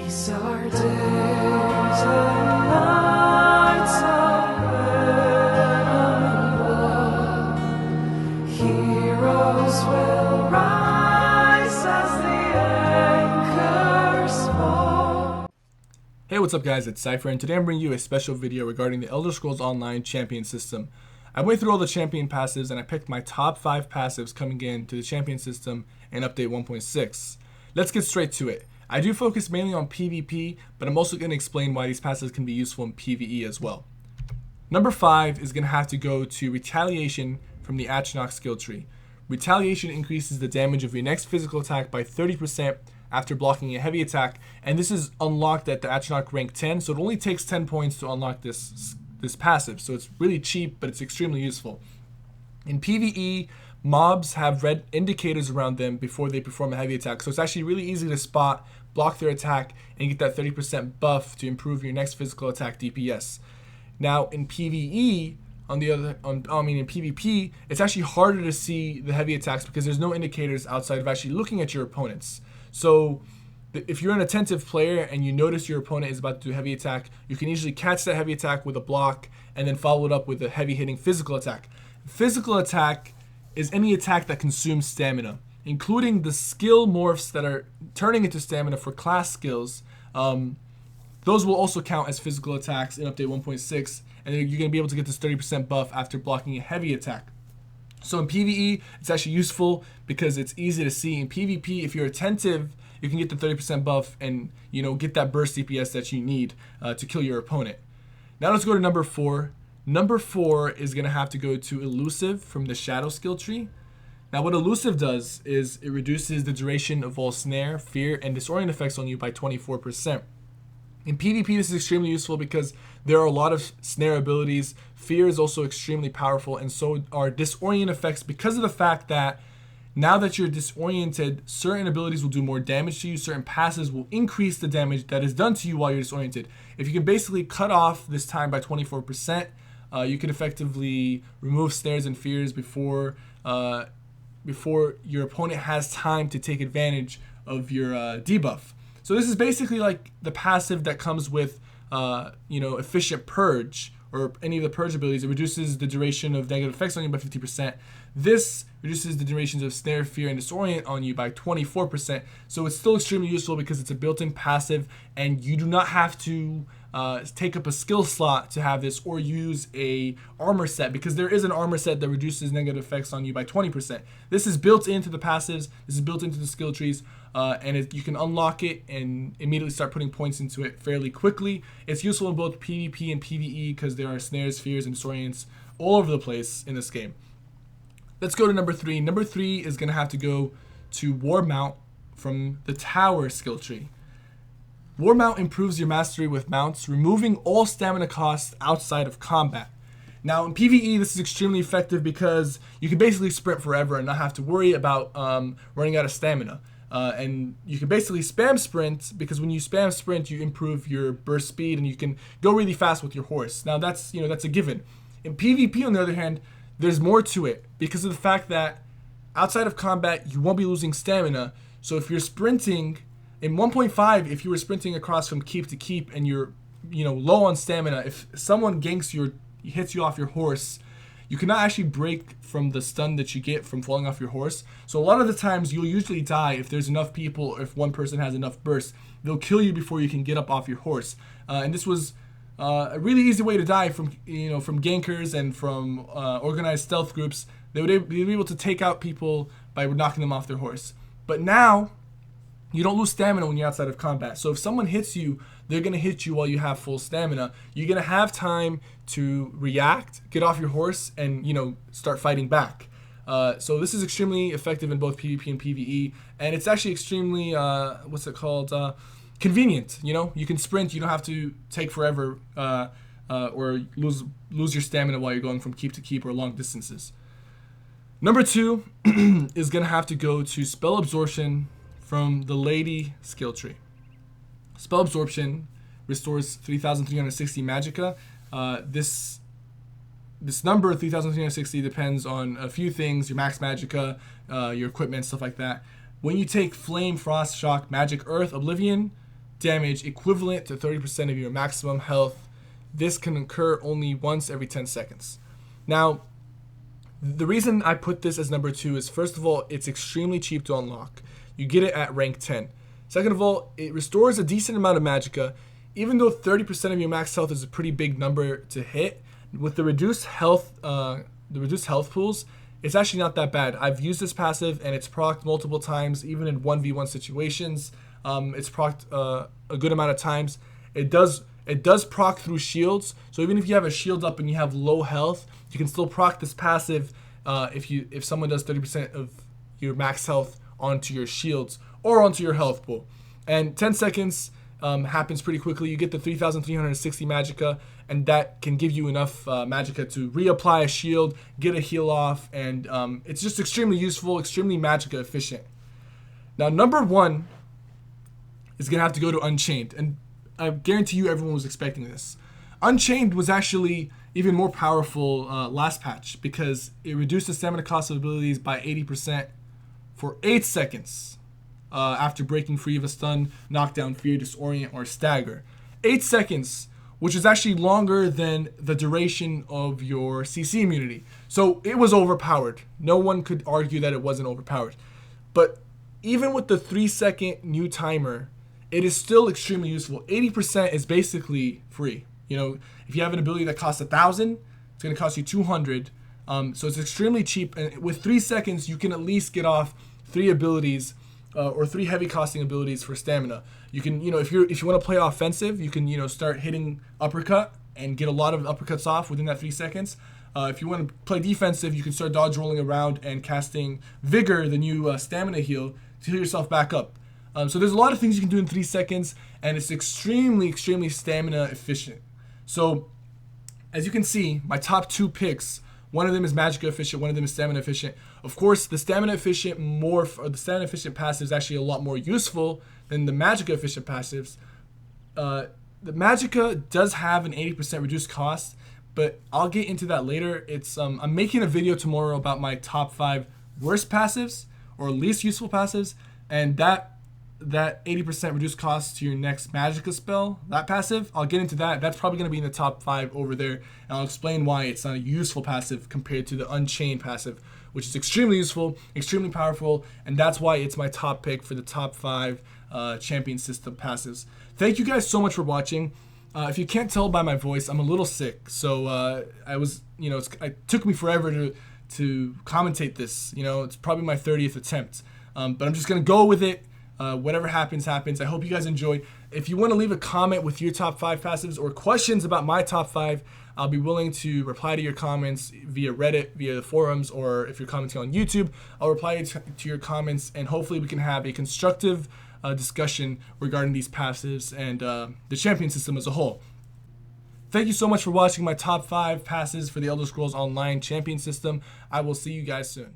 These are days and nights of red and blood. Heroes will rise as the anchors fall. Hey, what's up guys, it's Cypher, and today I'm bringing you a special video regarding the Elder Scrolls Online champion system. I went through all the champion passives and I picked my top 5 passives coming in to the champion system in update 1.6. Let's get straight to it. I do focus mainly on PvP, but I'm also going to explain why these passives can be useful in PvE as well. Number 5 is going to have to go to Retaliation from the Atronach skill tree. Retaliation increases the damage of your next physical attack by 30% after blocking a heavy attack, and this is unlocked at the Atronach rank 10, so it only takes 10 points to unlock this passive, so it's really cheap, but it's extremely useful. In PvE, mobs have red indicators around them before they perform a heavy attack, so it's actually really easy to spot, block their attack, and get that 30% buff to improve your next physical attack DPS. Now in PvE, in PvP, it's actually harder to see the heavy attacks because there's no indicators outside of actually looking at your opponents. So if you're an attentive player and you notice your opponent is about to do a heavy attack, you can easily catch that heavy attack with a block and then follow it up with a heavy hitting physical attack. Physical attack is any attack that consumes stamina, including the skill morphs that are turning into stamina for class skills. Those will also count as physical attacks in update 1.6, and you're going to be able to get this 30% buff after blocking a heavy attack. So in PvE, it's actually useful because it's easy to see. In PvP, if you're attentive, you can get the 30% buff and get that burst DPS that you need to kill your opponent. Now let's go to number 4. Number 4 is going to have to go to Elusive from the Shadow skill tree. Now what Elusive does is it reduces the duration of all snare, fear, and disorient effects on you by 24%. In PvP, this is extremely useful because there are a lot of snare abilities. Fear is also extremely powerful, and so are disorient effects, because of the fact that now that you're disoriented, certain abilities will do more damage to you, certain passives will increase the damage that is done to you while you're disoriented. If you can basically cut off this time by 24%, you can effectively remove snares and fears before your opponent has time to take advantage of your debuff. So this is basically like the passive that comes with efficient purge or any of the purge abilities. It reduces the duration of negative effects on you by 50%. This reduces the durations of snare, fear, and disorient on you by 24%. So it's still extremely useful because it's a built-in passive, and you do not have to take up a skill slot to have this or use a armor set, because there is an armor set that reduces negative effects on you by 20%. This is built into the passives, this is built into the skill trees, and you can unlock it and immediately start putting points into it fairly quickly. It's useful in both PvP and PvE because there are snares, fears, and disorients all over the place in this game. Let's go to number 3. Number 3 is going to have to go to Warmount from the Tower skill tree. Warmount improves your mastery with mounts, removing all stamina costs outside of combat. Now in PvE, this is extremely effective because you can basically sprint forever and not have to worry about running out of stamina. And you can basically spam sprint, because when you spam sprint, you improve your burst speed and you can go really fast with your horse. Now that's a given. In PvP, on the other hand, there's more to it because of the fact that outside of combat, you won't be losing stamina. So if you're sprinting in 1.5, if you were sprinting across from keep to keep and you're low on stamina, if someone ganks you or hits you off your horse, you cannot actually break from the stun that you get from falling off your horse. So a lot of the times you'll usually die if there's enough people, or if one person has enough burst. They'll kill you before you can get up off your horse. And this was a really easy way to die from gankers and from organized stealth groups. They would be able to take out people by knocking them off their horse. But now you don't lose stamina when you're outside of combat. So if someone hits you, they're going to hit you while you have full stamina. You're going to have time to react, get off your horse, and start fighting back. So this is extremely effective in both PvP and PvE, and it's actually extremely convenient. You can sprint. You don't have to take forever or lose your stamina while you're going from keep to keep or long distances. Number 2 is going to have to go to Spell Absorption from the Lady skill tree. Spell Absorption restores 3,360 magicka. This number 3,360 depends on a few things: your max magicka, your equipment, stuff like that. When you take Flame, Frost, Shock, Magic, Earth, Oblivion, damage equivalent to 30% of your maximum health. This can occur only once every 10 seconds. Now, the reason I put this as number 2 is, first of all, it's extremely cheap to unlock. You get it at rank 10. Second of all, it restores a decent amount of magicka. Even though 30% of your max health is a pretty big number to hit, with the reduced health pools, it's actually not that bad. I've used this passive and it's procced multiple times, even in 1v1 situations. It's procced a good amount of times. It does proc through shields, so even if you have a shield up and you have low health, you can still proc this passive if someone does 30% of your max health onto your shields or onto your health pool. And 10 seconds happens pretty quickly. You get the 3,360 magicka, and that can give you enough magicka to reapply a shield, get a heal off, and it's just extremely useful, extremely magicka efficient. Now, number 1 is going to have to go to Unchained, and I guarantee you everyone was expecting this. Unchained was actually even more powerful last patch because it reduced the stamina cost of abilities by 80% for 8 seconds after breaking free of a stun, knockdown, fear, disorient, or stagger. 8 seconds, which is actually longer than the duration of your CC immunity. So it was overpowered. No one could argue that it wasn't overpowered. But even with the 3-second new timer, it is still extremely useful. 80% is basically free. You know, if you have an ability that costs 1,000, it's going to cost you 200. So it's extremely cheap. And with 3 seconds, you can at least get off 3 abilities or 3 heavy costing abilities for stamina. You can, if you want to play offensive, you can, start hitting uppercut and get a lot of uppercuts off within that 3 seconds. If you want to play defensive, you can start dodge rolling around and casting Vigor, the new stamina heal, to heal yourself back up. So there's a lot of things you can do in 3 seconds, and it's extremely, extremely stamina efficient. So as you can see, my top 2 picks, one of them is magicka efficient, one of them is stamina efficient. Of course, the stamina efficient passive is actually a lot more useful than the magicka efficient passives. The magicka does have an 80% reduced cost, but I'll get into that later. It's I'm making a video tomorrow about my top 5 worst passives or least useful passives, and that 80% reduced cost to your next magicka spell, that passive, I'll get into that. That's probably going to be in the top 5 over there, and I'll explain why it's not a useful passive compared to the Unchained passive, which is extremely useful, extremely powerful, and that's why it's my top pick for the top 5 champion system passives. Thank you guys so much for watching. If you can't tell by my voice, I'm a little sick, so it took me forever to commentate this. It's probably my 30th attempt, but I'm just going to go with it. Whatever happens, happens. I hope you guys enjoyed. If you want to leave a comment with your top 5 passives or questions about my top 5, I'll be willing to reply to your comments via Reddit, via the forums, or if you're commenting on YouTube, I'll reply to your comments, and hopefully we can have a constructive discussion regarding these passives and the champion system as a whole. Thank you so much for watching my top 5 passes for the Elder Scrolls Online champion system. I will see you guys soon.